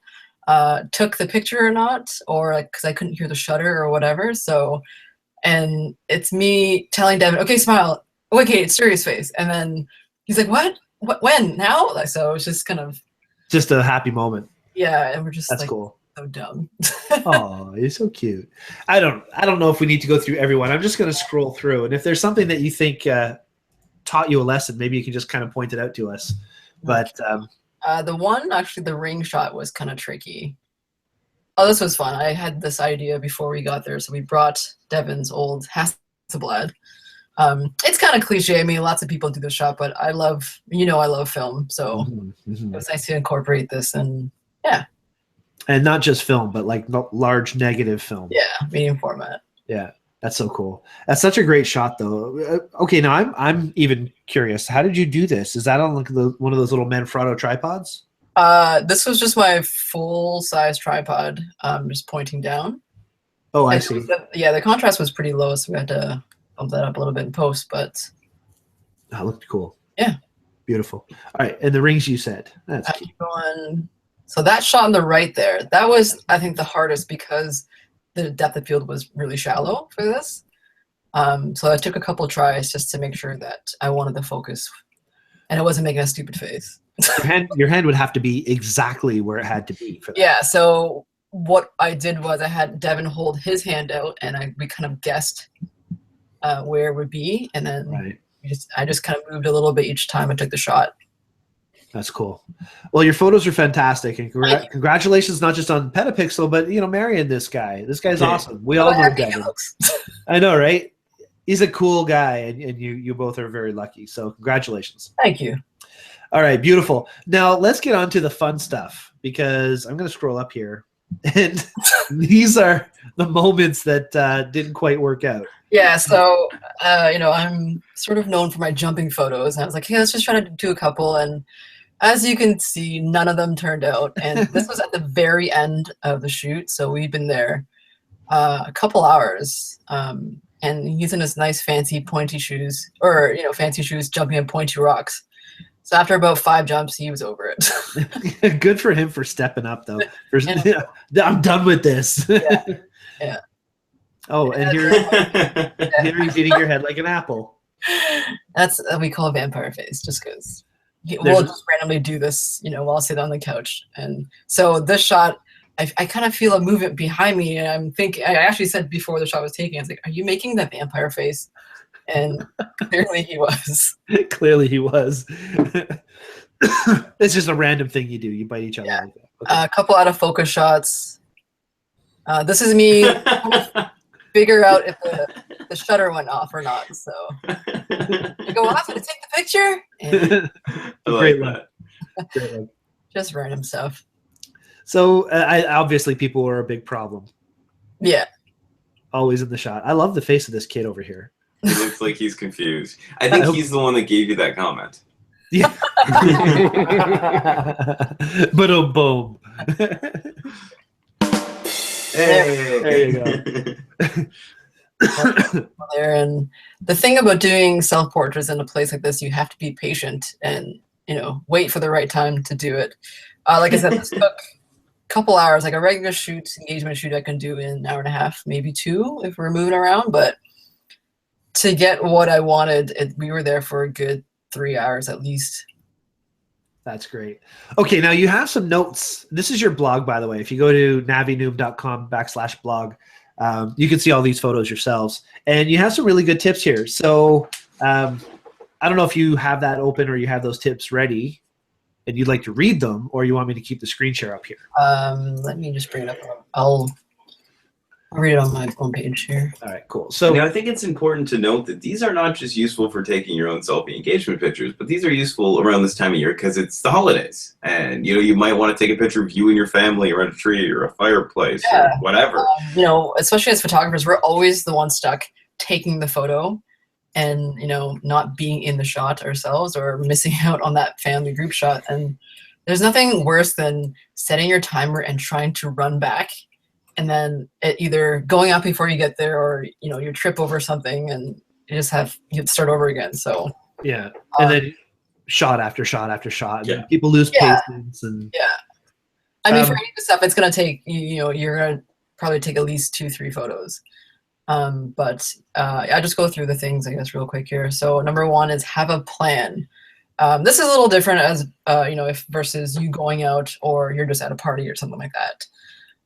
took the picture or not, or like because I couldn't hear the shutter or whatever. So, and it's me telling Devin, "Okay, smile. Okay, it's serious face." And then he's like, "What? When? Now?" Like, so it was just kind of just a happy moment. Yeah, and we're just that's like, cool. So dumb. Oh, you're so cute. I don't know if we need to go through everyone. I'm just going to scroll through, and if there's something that you think taught you a lesson, maybe you can just kind of point it out to us. But the ring shot was kind of tricky. Oh, this was fun. I had this idea before we got there, so we brought Devin's old Hasselblad. It's kind of cliche. I mean, lots of people do this shot, but I love film, so it was nice to incorporate this, and yeah. And not just film, but like large negative film. Yeah, medium format. Yeah, that's so cool. That's such a great shot, though. Okay, now I'm even curious. How did you do this? Is that on like one of those little Manfrotto tripods? This was just my full-size tripod, just pointing down. Oh, I see. The contrast was pretty low, so we had to bump that up a little bit in post, but that looked cool. Yeah. Beautiful. All right, and the rings you said. That's cute. Going. So that shot on the right there, that was, I think, the hardest because the depth of field was really shallow for this. So I took a couple tries just to make sure that I wanted the focus and it wasn't making a stupid face. Your hand would have to be exactly where it had to be for that. Yeah, so what I did was I had Devin hold his hand out and we kind of guessed where it would be. And then I just kind of moved a little bit each time I took the shot. That's cool. Well, your photos are fantastic, and congratulations not just on Petapixel, but marrying this guy. This guy's awesome. We all know Devin. I know, right? He's a cool guy, and you both are very lucky. So congratulations. Thank you. All right, beautiful. Now let's get on to the fun stuff because I'm going to scroll up here, and these are the moments that didn't quite work out. Yeah, so I'm sort of known for my jumping photos, and I was like, hey, let's just try to do a couple, and as you can see, none of them turned out. And this was at the very end of the shoot. So we've been there a couple hours. And he's in his nice fancy pointy shoes, or, fancy shoes jumping on pointy rocks. So after about 5 jumps, he was over it. Good for him for stepping up, though. I'm done with this. Yeah. Oh, and here he's eating your head like an apple. That's what we call a vampire face, just because. We'll just randomly do this, while I sit on the couch. And so this shot, I kind of feel a movement behind me, and I'm thinking, I actually said before the shot was taken, I was like, are you making that vampire face? And clearly he was. Clearly he was. It's just a random thing you do. You bite each other. Yeah. Like that. Okay. A couple out of focus shots. This is me figure out if the shutter went off or not. So you go off to take the picture. And Great one. Just random stuff. So obviously people were a big problem. Yeah. Always in the shot. I love the face of this kid over here. He looks like he's confused. I think he's the one that gave you that comment. Yeah. But boom. Hey. There you go. There, and the thing about doing self-portraits in a place like this, you have to be patient and wait for the right time to do it. Like I said, this took a couple hours. Like a regular engagement shoot, I can do in an hour and a half, maybe 2 if we're moving around. But to get what I wanted, we were there for a good 3 hours at least. That's great. Okay, now you have some notes. This is your blog, by the way. If you go to navinoom.com/blog, you can see all these photos yourselves. And you have some really good tips here. So I don't know if you have that open or you have those tips ready and you'd like to read them, or you want me to keep the screen share up here. Let me just bring it up. I'll read it on my own page here. All right, cool. So I think it's important to note that these are not just useful for taking your own selfie engagement pictures, but these are useful around this time of year because it's the holidays. And, you might want to take a picture of you and your family around a tree or a fireplace or whatever. Especially as photographers, we're always the ones stuck taking the photo and, not being in the shot ourselves or missing out on that family group shot. And there's nothing worse than setting your timer and trying to run back. And then it either going out before you get there or, you trip over something and you have to start over again. So, yeah. And then shot after shot after shot. Yeah. People lose patience. And yeah. I mean, for any of the stuff, it's going to take, you're going to probably take at least 2-3 photos. But I just go through the things, I guess, real quick here. So number 1 is have a plan. This is a little different as, if versus you going out or you're just at a party or something like that.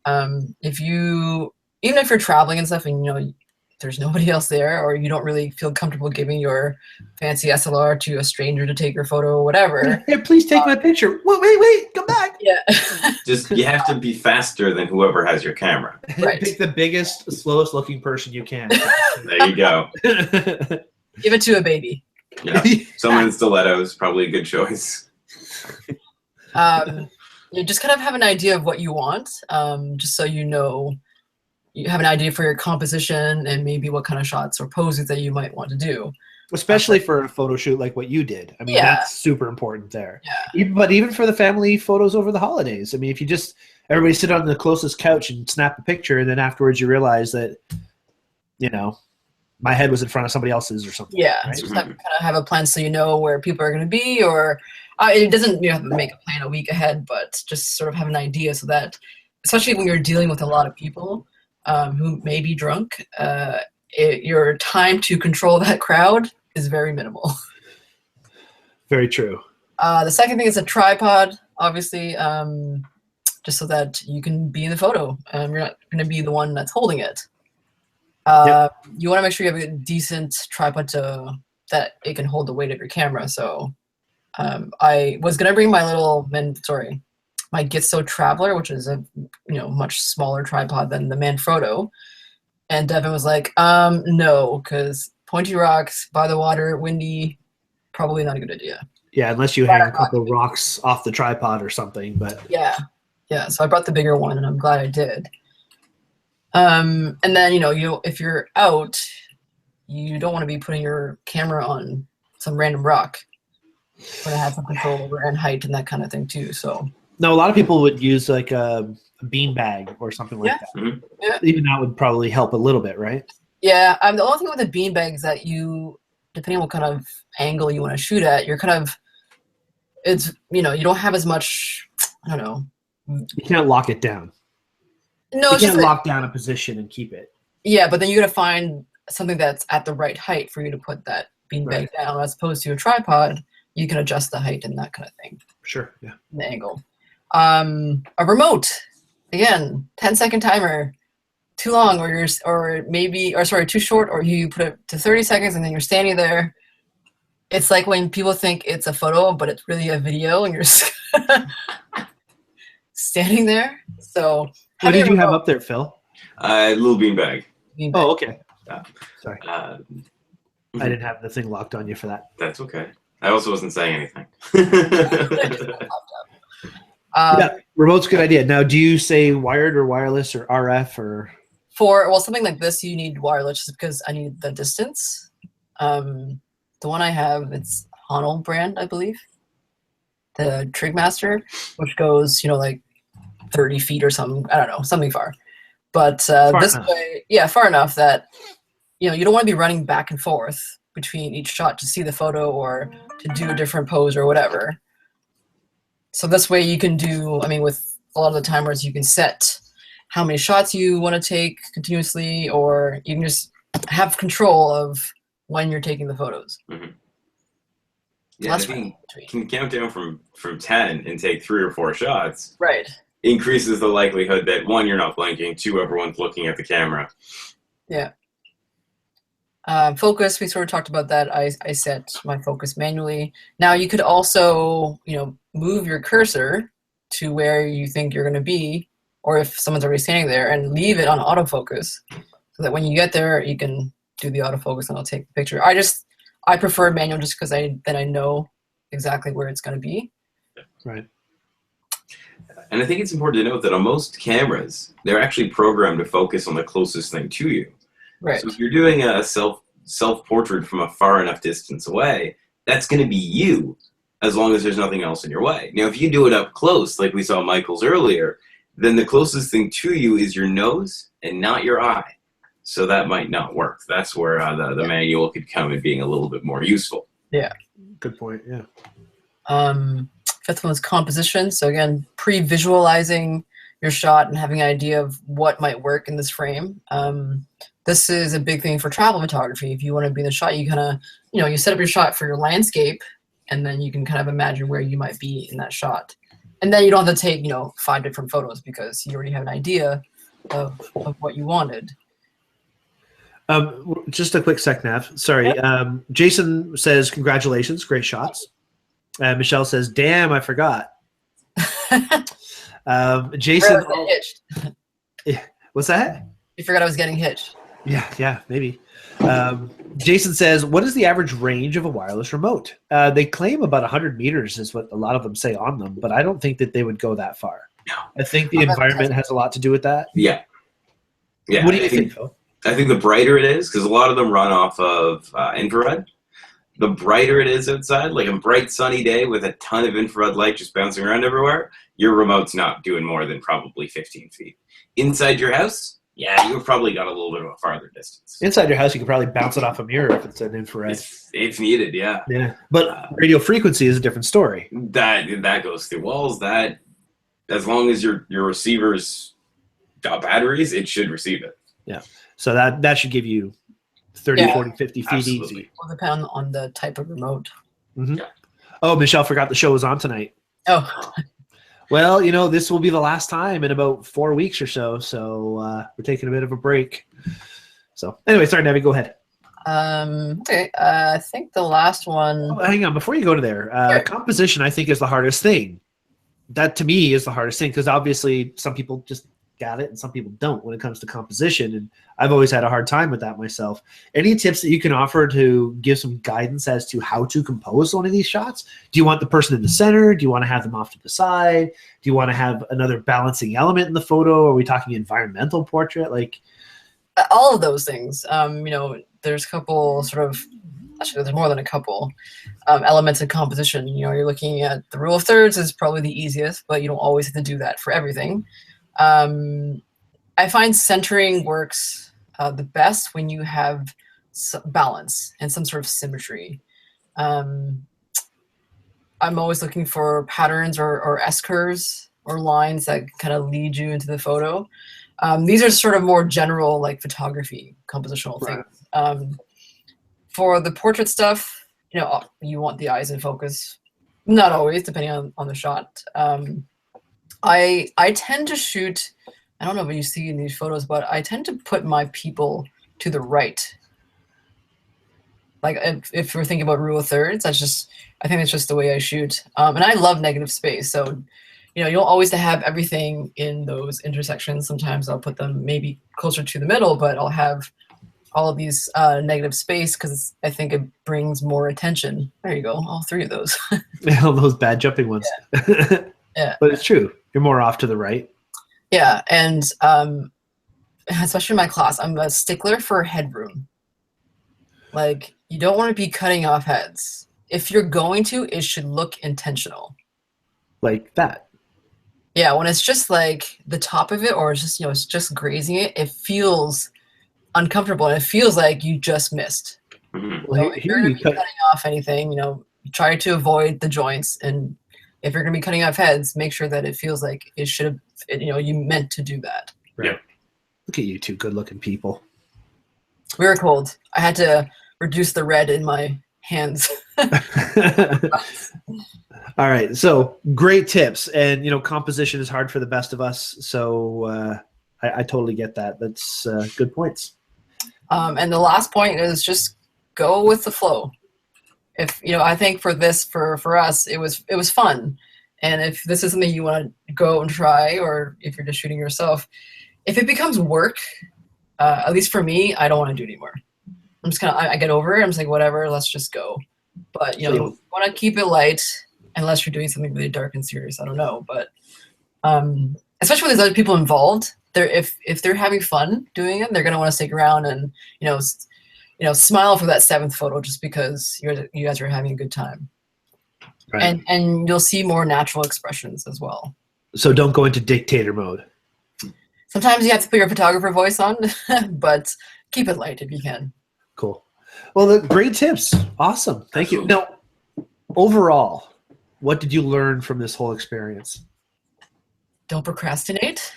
Even if you're traveling and stuff and there's nobody else there or you don't really feel comfortable giving your fancy SLR to a stranger to take your photo or whatever. Hey, please take my picture. Wait, come back. Yeah. You have to be faster than whoever has your camera. Right. Pick the biggest, slowest looking person you can. There you go. Give it to a baby. Yeah. Someone in stilettos, probably a good choice. You just kind of have an idea of what you want, just so you have an idea for your composition and maybe what kind of shots or poses that you might want to do. Especially for a photo shoot like what you did. I mean, that's super important there. Yeah. But even for the family photos over the holidays. I mean, if you just everybody sit on the closest couch and snap a picture, and then afterwards you realize that, my head was in front of somebody else's or something. Yeah, right? just kind of have a plan so you know where people are going to be, or it doesn't have to make a plan a week ahead, but just sort of have an idea so that, especially when you're dealing with a lot of people who may be drunk, your time to control that crowd is very minimal. Very true. The second thing is a tripod, obviously, just so that you can be in the photo. You're not going to be the one that's holding it. You want to make sure you have a decent tripod that it can hold the weight of your camera. So I was going to bring my my Gitso Traveler, which is a much smaller tripod than the Manfrotto. And Devin was like, no, because pointy rocks, by the water, windy, probably not a good idea. Yeah, unless you hang a couple of rocks off the tripod or something. But yeah. So I brought the bigger one, and I'm glad I did. And then if you're out, you don't want to be putting your camera on some random rock. You want to have some control over and height and that kind of thing too. So no, a lot of people would use like a bean bag or something like that. Mm-hmm. Yeah. Even that would probably help a little bit, right? Yeah. The only thing with a bean bag is that depending on what kind of angle you want to shoot at, you're kind of, it's, you don't have as much, I don't know. You can't lock it down. No, you it's can't just lock down a position and keep it. Yeah, but then you got to find something that's at the right height for you to put that beanbag down, as opposed to a tripod. You can adjust the height and that kind of thing. Sure, yeah. The angle. A remote, again, 10-second timer. Too long, or too short, or you put it to 30 seconds and then you're standing there. It's like when people think it's a photo, but it's really a video, and you're just standing there. So what did you have up there, Phil? Little beanbag. Oh, okay. Sorry. I didn't have the thing locked on you for that. That's okay. I also wasn't saying anything. Yeah, remote's a good idea. Now, do you say wired or wireless or RF or? For something like this, you need wireless just because I need the distance. The one I have, it's Honnold brand, I believe. The Trigmaster, which goes, like 30 feet or something. I don't know, something far. But this way, far enough that, you don't want to be running back and forth between each shot to see the photo or to do a different pose or whatever. So this way you can do, with a lot of the timers, you can set how many shots you want to take continuously, or you can just have control of when you're taking the photos. Mm-hmm. So yeah, can count down from 10 and take 3 or 4 shots. Right. Increases the likelihood that 1, you're not blinking, 2, everyone's looking at the camera. Yeah. Focus, we sort of talked about that. I set my focus manually. Now you could also, move your cursor to where you think you're going to be, or if someone's already standing there, and leave it on autofocus so that when you get there, you can do the autofocus and I'll take the picture. I prefer manual just because then I know exactly where it's going to be. Right. And I think it's important to note that on most cameras, they're actually programmed to focus on the closest thing to you. Right. So if you're doing a self-portrait from a far enough distance away, that's going to be you, as long as there's nothing else in your way. Now, if you do it up close, like we saw Michael's earlier, then the closest thing to you is your nose and not your eye. So that might not work. That's where the manual could come in being a little bit more useful. Yeah. Good point. Yeah. Fifth one is composition. So again, pre-visualizing your shot and having an idea of what might work in this frame. This is a big thing for travel photography. If you want to be in the shot, you kind of, you set up your shot for your landscape, and then you can kind of imagine where you might be in that shot. And then you don't have to take, 5 different photos because you already have an idea of what you wanted. Just a quick sec, Nav. Sorry. Yep. Jason says, congratulations, great shots. Michelle says, damn, I forgot. Jason. Hitched. What's that? You forgot I was getting hitched. Yeah, maybe. Jason says, what is the average range of a wireless remote? They claim about 100 meters is what a lot of them say on them, but I don't think that they would go that far. No. I think the environment has a lot to do with that. Yeah. What do you think, Phil? I think the brighter it is, because a lot of them run off of infrared, the brighter it is outside, like a bright sunny day with a ton of infrared light just bouncing around everywhere, your remote's not doing more than probably 15 feet. Inside your house, yeah, you've probably got a little bit of a farther distance. Inside your house, you could probably bounce it off a mirror if it's an infrared. If needed, yeah. Yeah, but radio frequency is a different story. That goes through walls. That, as long as your receiver's got batteries, it should receive it. Yeah. So that should give you 30, 40, 50 feet absolutely. easy. Will depend on the type of remote. Mm-hmm. Yeah. Oh, Michelle forgot the show was on tonight. Oh. Well, this will be the last time in about 4 weeks or so. So we're taking a bit of a break. So anyway, sorry, Nabi, go ahead. Okay. I think the last one. Oh, hang on. Before you go to there, composition, I think, is the hardest thing. That, to me, is the hardest thing because obviously some people just got it and some people don't when it comes to composition, and I've always had a hard time with that myself. Any tips that you can offer to give some guidance as to how to compose one of these shots? Do you want the person in the center? Do you want to have them off to the side? Do you want to have another balancing element in the photo? Are we talking environmental portrait? Like all of those things. There's a couple actually there's more than a couple elements of composition. You're looking at the rule of thirds is probably the easiest, but you don't always have to do that for everything. I find centering works the best when you have balance and some sort of symmetry. I'm always looking for patterns or S-curves or lines that kind of lead you into the photo. These are sort of more general, like photography, compositional things. For the portrait stuff, you want the eyes in focus. Not always, depending on the shot. I tend to shoot, I don't know what you see in these photos, but I tend to put my people to the right. Like if we're thinking about rule of thirds, I think that's just the way I shoot. And I love negative space. So, you don't always have everything in those intersections. Sometimes I'll put them maybe closer to the middle, but I'll have all of these negative space because I think it brings more attention. There you go, all 3 of those. all those bad jumping ones. Yeah. Yeah. But it's true. You're more off to the right. Yeah, and especially in my class, I'm a stickler for headroom. Like, you don't want to be cutting off heads. If you're going to, it should look intentional. Like that. Yeah, when it's just like the top of it or it's just, it's just grazing it, it feels uncomfortable and it feels like you just missed. Mm-hmm. So if you're going to be cutting off anything, try to avoid the joints, and if you're going to be cutting off heads, make sure that it feels like it should have, you meant to do that. Right. Yeah. Look at you two good-looking people. We were cold. I had to reduce the red in my hands. All right. So great tips. And, composition is hard for the best of us. So I totally get that. That's good points. And the last point is just go with the flow. If I think for this, for us, it was fun, And if this is something you want to go and try, or if you're just shooting yourself, if it becomes work, at least for me, I don't want to do it anymore. I'm just I get over it. I'm just like, whatever, let's just go. But you want to keep it light, unless you're doing something really dark and serious. I don't know, but especially when there's other people involved, if they're having fun doing it, they're gonna want to stick around and smile for that 7th photo just because you guys are having a good time. Right. And you'll see more natural expressions as well. So don't go into dictator mode. Sometimes you have to put your photographer voice on, but keep it light if you can. Cool. Well, great tips. Awesome. Thank you. Now, overall, what did you learn from this whole experience? Don't procrastinate.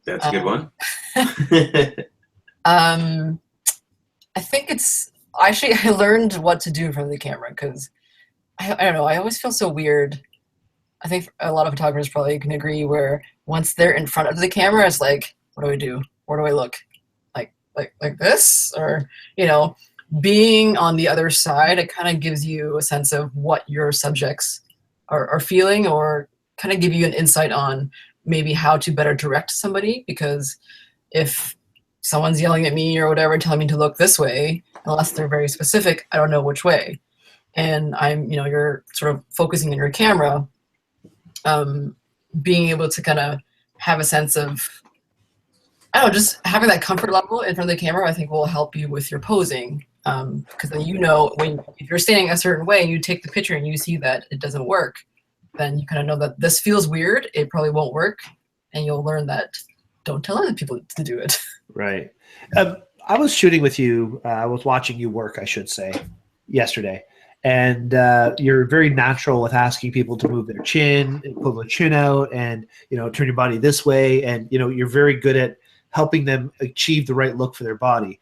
That's a good one. I think I learned what to do in front of the camera because I don't know. I always feel so weird. I think a lot of photographers probably can agree where once they're in front of the camera, it's like, what do I do? Where do I look? Like this? Or, being on the other side, it kind of gives you a sense of what your subjects are feeling, or kind of give you an insight on maybe how to better direct somebody. Because if someone's yelling at me or whatever, telling me to look this way, unless they're very specific, I don't know which way. And you're sort of focusing on your camera, being able to kind of have a sense of, I don't know, just having that comfort level in front of the camera, I think will help you with your posing. Because then if you're standing a certain way and you take the picture and you see that it doesn't work, then you kind of know that this feels weird, it probably won't work, and you'll learn that don't tell other people to do it. Right. I was shooting with you, I was watching you work, I should say, yesterday. And you're very natural with asking people to move their chin, pull the chin out, and turn your body this way. And you're very good at helping them achieve the right look for their body.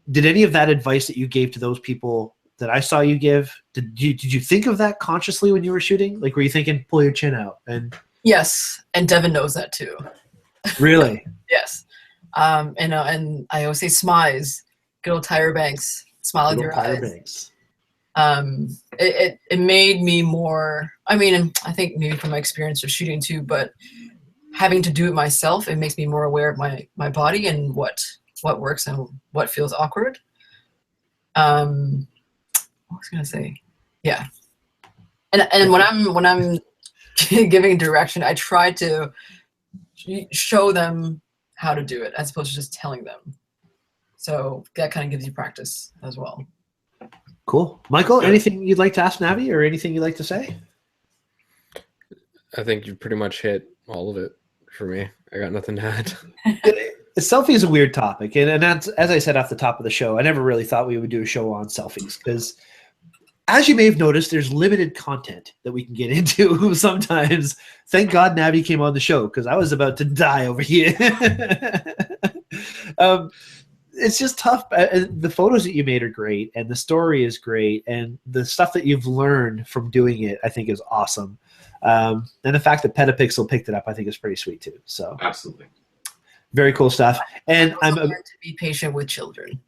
Did any of that advice that you gave to those people that I saw you give, did you think of that consciously when you were shooting? Like, were you thinking, pull your chin out? And yes, and Devin knows that too. Really? Yes. And I always say smize, good old Tyra Banks, smile with your eyes. Banks. It made me more, I think maybe from my experience of shooting too, but having to do it myself, it makes me more aware of my body and what works and what feels awkward. What was I gonna say? Yeah. And when I'm giving direction, I try to show them how to do it as opposed to just telling them. So that kind of gives you practice as well. Cool. Michael, anything you'd like to ask Nabi, or anything you'd like to say? I think you pretty much hit all of it for me. I got nothing to add. Selfie is a weird topic. And that's, as I said off the top of the show, I never really thought we would do a show on selfies because, as you may have noticed, there's limited content that we can get into sometimes. Thank God Nabi came on the show because I was about to die over here. It's just tough. The photos that you made are great, and the story is great, and the stuff that you've learned from doing it, I think, is awesome. And the fact that Petapixel picked it up, I think, is pretty sweet too. So absolutely, very cool stuff. And I'm learned to be patient with children.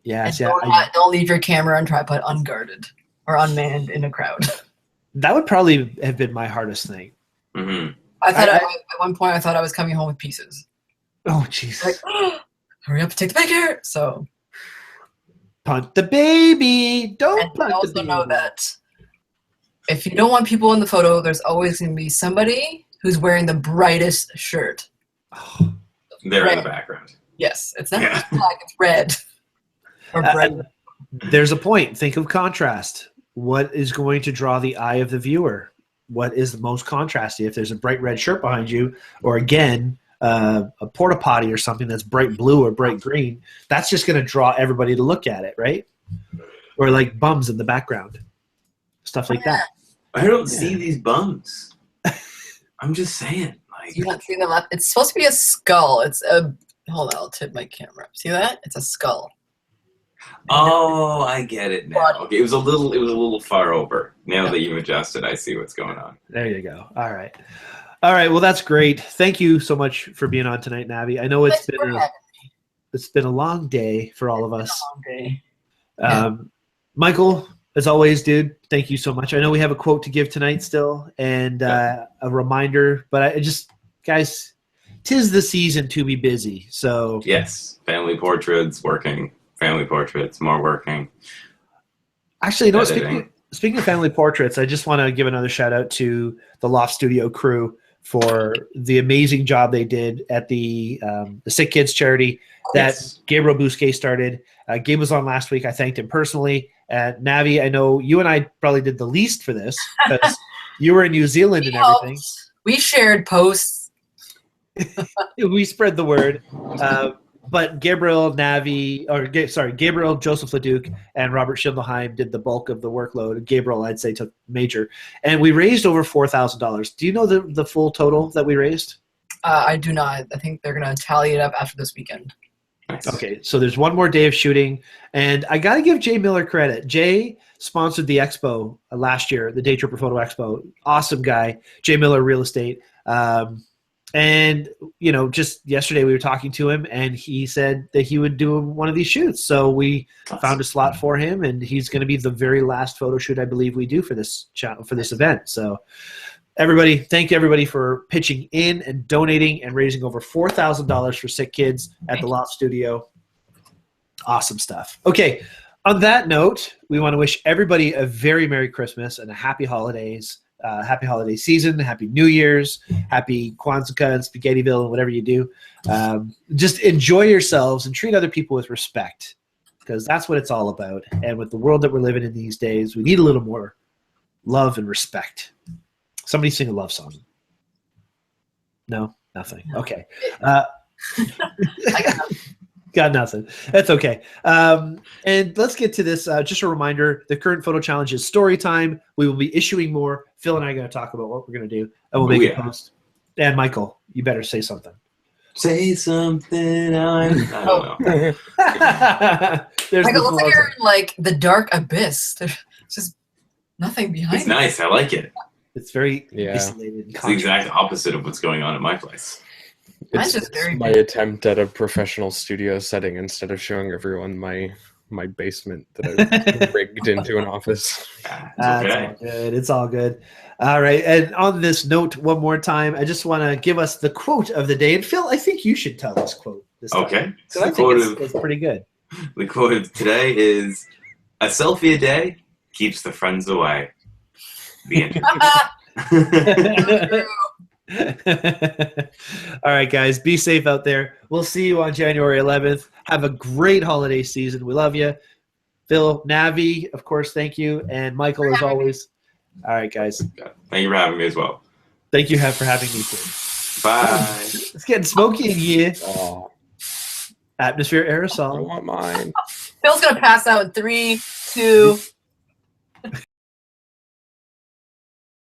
Yes, don't leave your camera on tripod unguarded or unmanned in a crowd. That would probably have been my hardest thing. Mm-hmm. I thought at one point I thought I was coming home with pieces. Oh Jesus! Like, hurry up and take the picture. So punt the baby. Don't punt also the baby. Know that if you don't want people in the photo, there's always going to be somebody who's wearing the brightest shirt. Oh, they're in the background. Yes, it's not just black; it's red. There's a point. Think of contrast. What is going to draw the eye of the viewer? What is the most contrasty? If there's a bright red shirt behind you, or again, a porta potty or something that's bright blue or bright green, that's just going to draw everybody to look at it, right? Or like bums in the background, stuff like that. I don't see these bums. I'm just saying. Like, you don't see them up. It's supposed to be a skull. It's a. Hold on, I'll tip my camera. See that? It's a skull. Oh, I get it now. Okay, it was a little far over. Now that you've adjusted, I see what's going on. There you go. All right. Well, that's great. Thank you so much for being on tonight, Nabi. I know it's been a long day for all of us. It's been a long day. Michael, as always, dude, thank you so much. I know we have a quote to give tonight still and a reminder, but I just, guys, 'tis the season to be busy. So Yes, family portraits, working. Family portraits, more working. actually, you know, Editing. speaking of family portraits, I just want to give another shout out to the Loft Studio crew for the amazing job they did at the Sick Kids charity that Yes. Gabriel Bousquet started. Gabe was on last week. I thanked him personally. Navi, I know you and I probably did the least for this because you were in New Zealand and everything. We shared posts. We spread the word. But Gabriel, Gabriel, Joseph Leduc, and Robert Schindleheim did the bulk of the workload. Gabriel, I'd say, took major. And we raised over $4,000. Do you know the full total that we raised? I do not. I think they're going to tally it up after this weekend. Nice. Okay, so there's one more day of shooting. And I got to give Jay Miller credit. Jay sponsored the expo last year, the Daytripper Photo Expo. Awesome guy. Jay Miller Real Estate. And, you know, just yesterday we were talking to him, and he said that he would do one of these shoots. So we found a slot for him, and he's going to be the very last photo shoot I believe we do for this event. So everybody, thank you everybody for pitching in and donating and raising over $4,000 for Sick Kids at the Loft Studio. Awesome stuff. Okay, on that note, we want to wish everybody a very Merry Christmas and a happy holidays. Happy holiday season, happy New Year's, happy Kwanzaa and Spaghettiville and whatever you do. Just enjoy yourselves and treat other people with respect because that's what it's all about. And with the world that we're living in these days, we need a little more love and respect. Somebody sing a love song. No? Nothing. Okay. I got nothing. Got nothing. That's okay. And let's get to this. Just a reminder, the current photo challenge is story time. We will be issuing more. Phil and I are going to talk about what we're going to do, and we'll make a post. And Michael, you better say something. Say something. I don't know. There's Michael, looks like you're in like the dark abyss. There's just nothing behind It's nice. I like it. It's very Yeah. isolated. It's the exact opposite of what's going on at my place. Mine's just very my big. attempt at a professional studio setting instead of showing everyone my basement that I've rigged into an office. Yeah, it's That's okay. all good. It's all good. All right. And on this note, one more time, I just want to give us the quote of the day. And Phil, I think you should tell this quote this time. Okay. So I think it's pretty good. The quote of today is, "A selfie a day keeps the friends away." The end. All right, guys, be safe out there. We'll see you on January 11th. Have a great holiday season. We love you. Phil, Navi, of course, thank you. And Michael, as always. All right, guys. Thank you for having me as well. Thank you for having me too. Bye. It's getting smoky in here. Oh, Atmosphere I aerosol. want mine. Phil's going to pass out in 3, 2.